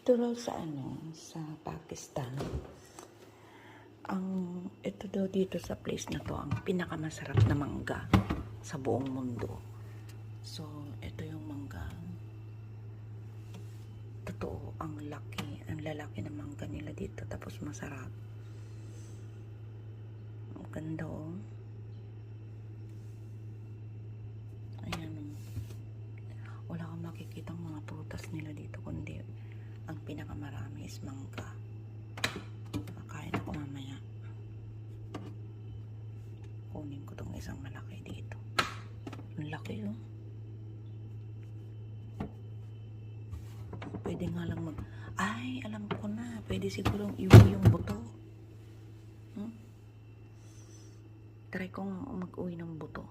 Dito raw sa sa Pakistan, ito daw dito sa place na to, ang pinakamasarap na mangga sa buong mundo. So, ito yung mangga. Totoo, ang lalaki ng mangga nila dito, tapos masarap. Ang ganda oh. Ayan oh. Wala kang makikitang mga prutas nila dito, kundi ang pinakamarami is mangga. Makain ako mamaya. Kunin ko tong isang malaki dito. Ang laki oh. Pwede nga lang ay, alam ko na. Pwede sigurong iuwi yung buto. Try kong mag-uwi ng buto.